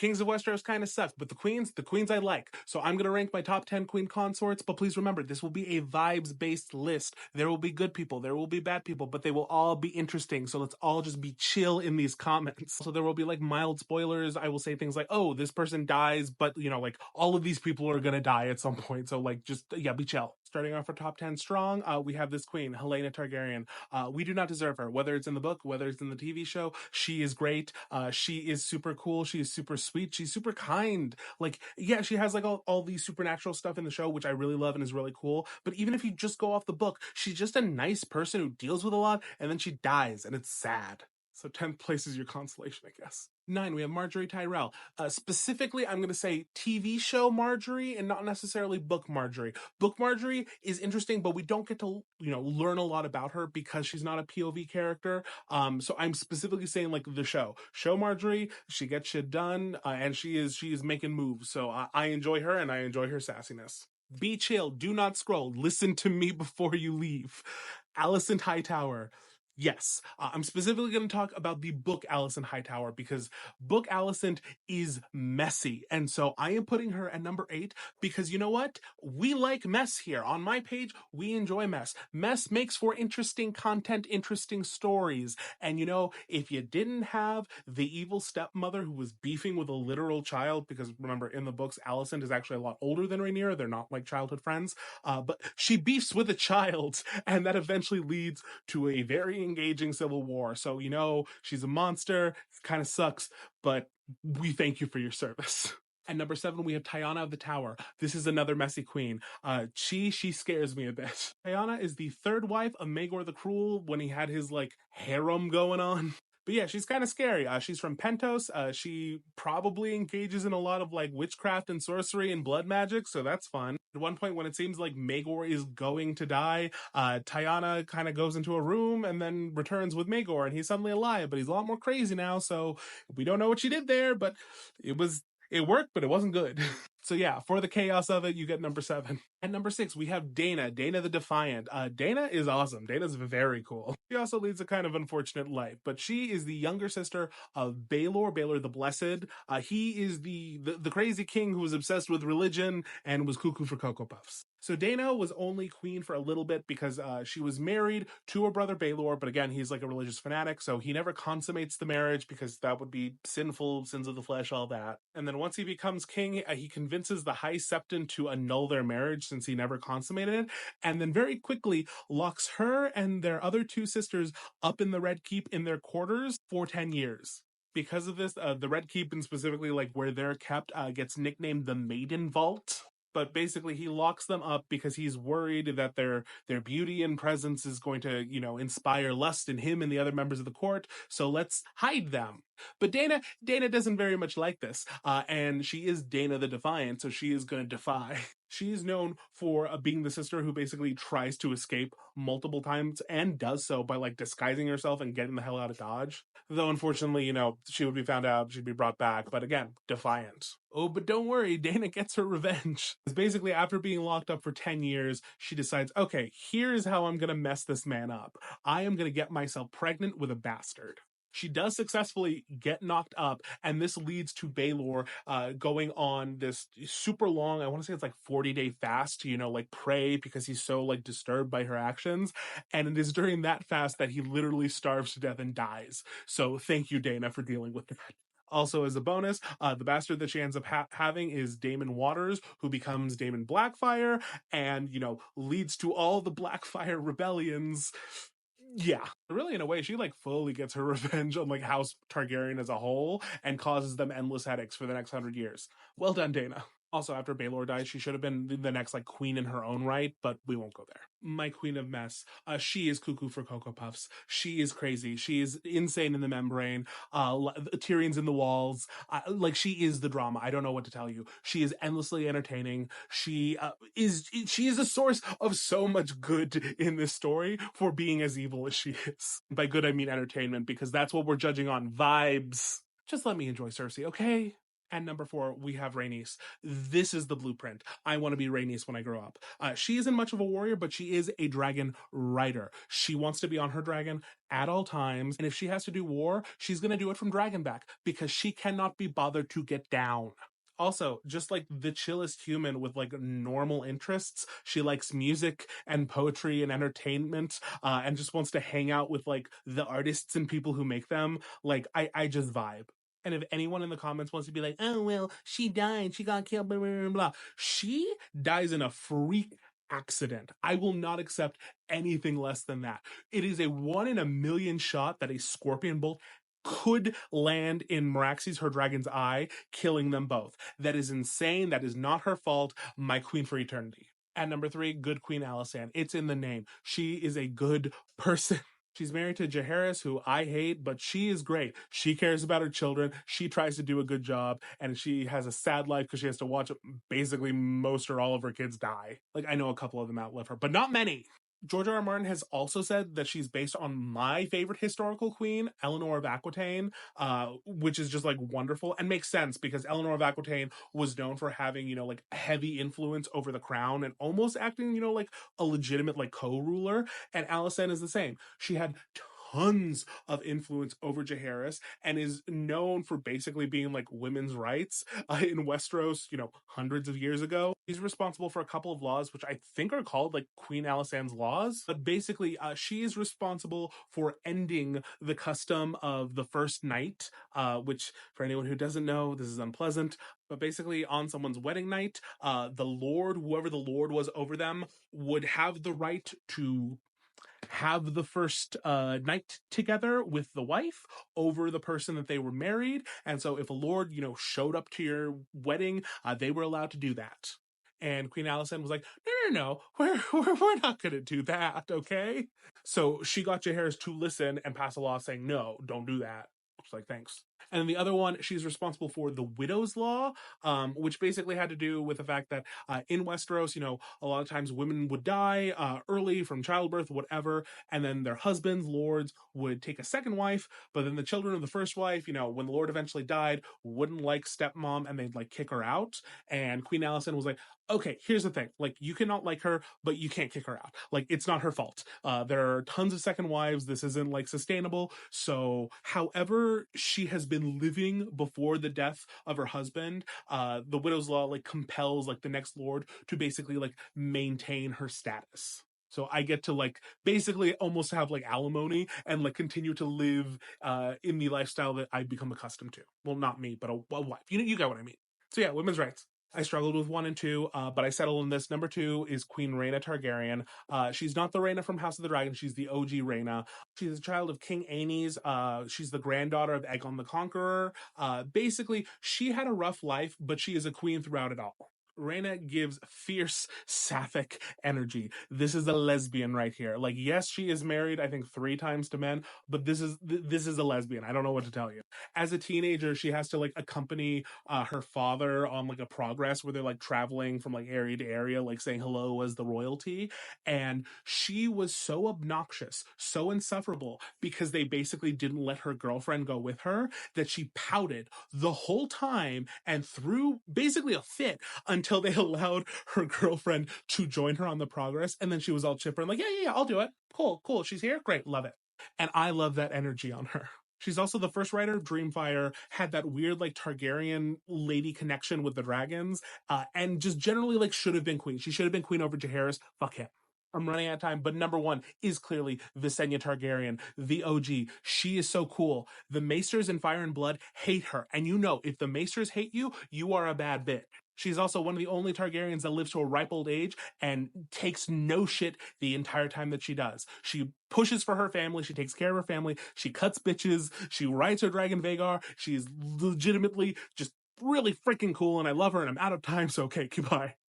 Kings of Westeros kind of suck, but the queens I like. So I'm going to rank my top 10 queen consorts, but please remember, this will be a vibes-based list. There will be good people, there will be bad people, but they will all be interesting. So let's all just be chill in these comments. So there will be like mild spoilers. I will say things like, oh, this person dies, but you know, like all of these people are going to die at some point. So like, just, yeah, be chill. Starting off our top 10 strong, we have this queen, Rhaenyra Targaryen. We do not deserve her, whether it's in the book, whether it's in the TV show. She is great. She is super cool. She is super sweet. She's super kind. Like, yeah, she has like all these supernatural stuff in the show, which I really love and is really cool. But even if you just go off the book, she's just a nice person who deals with a lot, and then she dies, and it's sad. So 10th place is your consolation, I guess. 9, we have Marjorie Tyrell. Specifically, I'm going to say TV show Marjorie and not necessarily book Marjorie. Book Marjorie is interesting, but we don't get to, learn a lot about her because she's not a POV character. So I'm specifically saying like the show. Show Marjorie, she gets shit done, and she is making moves. So I enjoy her, and I enjoy her sassiness. Be chill. Do not scroll. Listen to me before you leave. Alicent Hightower. Yes, I'm specifically going to talk about the book Alicent Hightower because book Alicent is messy. And so I am putting her at number 8 because you know what? We like mess here. On my page, we enjoy mess. Mess makes for interesting content, interesting stories. And if you didn't have the evil stepmother who was beefing with a literal child, because remember in the books, Alicent is actually a lot older than Rhaenyra. They're not like childhood friends. But she beefs with a child, and that eventually leads to a very engaging civil war. So, she's a monster. It kind of sucks, but we thank you for your service. At number 7, we have Tyanna of the Tower. This is another messy queen. She scares me a bit. Tyanna is the 3rd wife of Maegor the Cruel when he had his, harem going on. But yeah, she's kind of scary. She's from Pentos. She probably engages in a lot of witchcraft and sorcery and blood magic, so that's fun. At one point when it seems like Maegor is going to die, Tyanna kind of goes into a room and then returns with Maegor, and he's suddenly alive, but he's a lot more crazy now, so we don't know what she did there, but it worked, but it wasn't good. So yeah, for the chaos of it, you get number 7. At number 6, we have Dany the Defiant. Dany is awesome. Dany's very cool. She also leads a kind of unfortunate life, but she is the younger sister of Baelor the Blessed. He is the crazy king who was obsessed with religion and was cuckoo for Cocoa Puffs. So Dany was only queen for a little bit because she was married to her brother Baelor, but again, he's like a religious fanatic, so he never consummates the marriage because that would be sinful, sins of the flesh, all that. And then once he becomes king, he convinces the High Septon to annul their marriage since he never consummated it, and then very quickly locks her and their other 2 sisters up in the Red Keep in their quarters for 10 years. Because of this, the Red Keep, and specifically where they're kept, gets nicknamed the Maiden Vault. But basically he locks them up because he's worried that their beauty and presence is going to, inspire lust in him and the other members of the court. So let's hide them. But Dany doesn't very much like this. And she is Dany the Defiant, so she is going to defy. She is known for being the sister who basically tries to escape multiple times and does so by disguising herself and getting the hell out of Dodge. Though unfortunately, she would be found out, she'd be brought back. But again, defiant. Oh, but don't worry, Dany gets her revenge. It's basically after being locked up for 10 years, she decides, okay, here's how I'm going to mess this man up. I am going to get myself pregnant with a bastard. She does successfully get knocked up, and this leads to Baelor going on this super long, I want to say it's 40-day fast to, pray because he's so disturbed by her actions. And it is during that fast that he literally starves to death and dies. So thank you, Dany, for dealing with that. Also, as a bonus, the bastard that she ends up having is Daemon Waters, who becomes Daemon Blackfire and, leads to all the Blackfire rebellions. Yeah, really, in a way, she fully gets her revenge on House Targaryen as a whole and causes them endless headaches for the next 100 years. Well done, Dany. Also, after Baelor dies, she should have been the next queen in her own right, but we won't go there. My queen of mess. She is cuckoo for Cocoa Puffs. She is crazy. She is insane in the membrane. Tyrion's in the walls. She is the drama. I don't know what to tell you. She is endlessly entertaining. She is a source of so much good in this story for being as evil as she is. By good, I mean entertainment, because that's what we're judging on. Vibes. Just let me enjoy Cersei, okay? And number 4, we have Rhaenys. This is the blueprint. I want to be Rhaenys when I grow up. She isn't much of a warrior, but she is a dragon rider. She wants to be on her dragon at all times. And if she has to do war, she's going to do it from Dragonback because she cannot be bothered to get down. Also, just like the chillest human with like normal interests, she likes music and poetry and entertainment, and just wants to hang out with like the artists and people who make them. Like, I just vibe. And if anyone in the comments wants to be like, oh, well, she died, she got killed, blah, blah, blah, blah. She dies in a freak accident. I will not accept anything less than that. It is a 1 in a million shot that a scorpion bolt could land in Meraxes, her dragon's eye, killing them both. That is insane. That is not her fault. My queen for eternity. And number 3, good Queen Alicent. It's in the name. She is a good person. She's married to Jaehaerys, who I hate, but she is great. She cares about her children. She tries to do a good job, and she has a sad life because she has to watch basically most or all of her kids die. Like, I know a couple of them outlive her, but not many. George R. R. Martin has also said that she's based on my favorite historical queen, Eleanor of Aquitaine, which is just like wonderful and makes sense because Eleanor of Aquitaine was known for having, you know, like heavy influence over the crown and almost acting, you know, like a legitimate like co-ruler. And Alicent is the same. She had tons of influence over Jaehaerys and is known for basically being like women's rights in Westeros, you know, hundreds of years ago. She's responsible for a couple of laws, which I think are called like Queen Alicent's laws. But basically, she is responsible for ending the custom of the first night, which for anyone who doesn't know, this is unpleasant. But basically, on someone's wedding night, the Lord, whoever the Lord was over them, would have the right to have the first night together with the wife over the person that they were married. And so if a lord, you know, showed up to your wedding, they were allowed to do that. And Queen Alicent was like, no, we're not going to do that, okay? So she got Jaehaerys to listen and pass a law saying, no, don't do that. It's like, thanks. And the other one, she's responsible for the widow's law, which basically had to do with the fact that in Westeros, you know, a lot of times women would die early from childbirth, whatever, and then their husbands, lords, would take a second wife, but then the children of the first wife, you know, when the lord eventually died, wouldn't like stepmom and they'd like kick her out. And Queen Alicent was like, okay, here's the thing. Like, you cannot like her, but you can't kick her out. Like, it's not her fault. There are tons of second wives. This isn't like sustainable. So however she has been living before the death of her husband, the widow's law like compels like the next lord to basically like maintain her status. So I get to like basically almost have like alimony and like continue to live in the lifestyle that I've become accustomed to. Well, not me, but a wife. You get what I mean. So yeah, women's rights. I struggled with 1 and 2, but I settled on this. Number 2 is Queen Rhaenyra Targaryen. She's not the Rhaena from House of the Dragon. She's the OG Rhaena. She's a child of King Aenys. She's the granddaughter of Aegon the Conqueror. Basically, she had a rough life, but she is a queen throughout it all. Rhaena gives fierce sapphic energy. This is a lesbian right here. Like, yes, she is married, I think 3 times to men, but this is a lesbian. I don't know what to tell you. As a teenager, she has to like accompany her father on like a progress where they're like traveling from like area to area, like saying hello as the royalty. And she was so obnoxious, so insufferable because they basically didn't let her girlfriend go with her that she pouted the whole time and threw basically a fit until they allowed her girlfriend to join her on the progress. And then she was all chipper and like, yeah, I'll do it. Cool. She's here. Great. Love it. And I love that energy on her. She's also the first writer of Dreamfire, had that weird like Targaryen lady connection with the dragons, and just generally like should have been queen. She should have been queen over Jaehaerys. Fuck him. I'm running out of time, but number 1 is clearly Visenya Targaryen, the OG. She is so cool. The Maesters in Fire and Blood hate her. And you know, if the Maesters hate you, you are a bad bitch. She's also one of the only Targaryens that lives to a ripe old age and takes no shit the entire time that she does. She pushes for her family. She takes care of her family. She cuts bitches. She rides her dragon Vhagar. She's legitimately just really freaking cool, and I love her, and I'm out of time, so okay, goodbye.